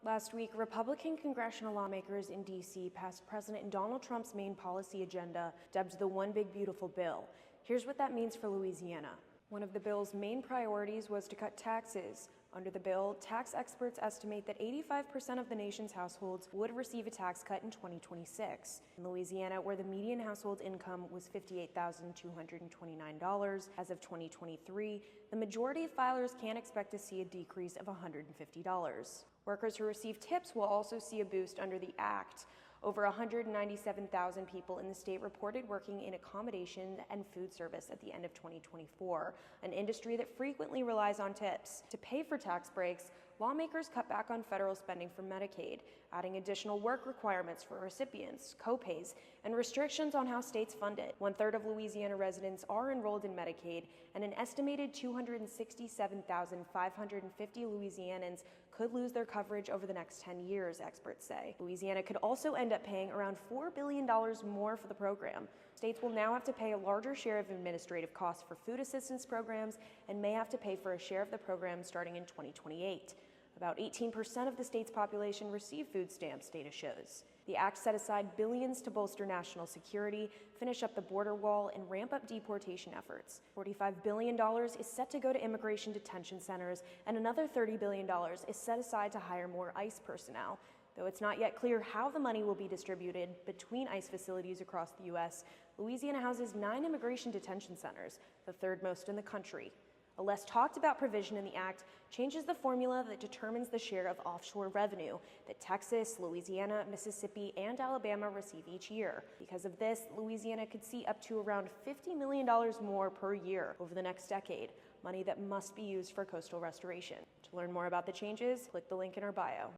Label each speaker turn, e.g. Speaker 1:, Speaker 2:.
Speaker 1: Last week, Republican congressional lawmakers in D.C. passed President Donald Trump's main policy agenda, dubbed the One Big Beautiful Bill. Here's what that means for Louisiana. One of the bill's main priorities was to cut taxes. Under the bill, tax experts estimate that 85% of the nation's households would receive a tax cut in 2026. In Louisiana, where the median household income was $58,229 as of 2023, the majority of filers can expect to see a decrease of $150. Workers who receive tips will also see a boost under the act. Over 197,000 people in the state reported working in accommodation and food service at the end of 2024, an industry that frequently relies on tips. To pay for tax breaks, lawmakers cut back on federal spending for Medicaid, adding additional work requirements for recipients, co-pays, and restrictions on how states fund it. 1/3 of Louisiana residents are enrolled in Medicaid, and an estimated 267,550 Louisianans could lose their coverage over the next 10 years, experts say. Louisiana could also end up paying around $4 billion more for the program. States will now have to pay a larger share of administrative costs for food assistance programs and may have to pay for a share of the program starting in 2028. About 18% of the state's population receive food stamps, data shows. The act set aside billions to bolster national security, finish up the border wall, and ramp up deportation efforts. $45 billion is set to go to immigration detention centers, and another $30 billion is set aside to hire more ICE personnel. Though it's not yet clear how the money will be distributed between ICE facilities across the U.S., Louisiana houses 9 immigration detention centers, the third most in the country. A less talked about provision in the act changes the formula that determines the share of offshore revenue that Texas, Louisiana, Mississippi, and Alabama receive each year. Because of this, Louisiana could see up to around $50 million more per year over the next decade, money that must be used for coastal restoration. To learn more about the changes, click the link in our bio.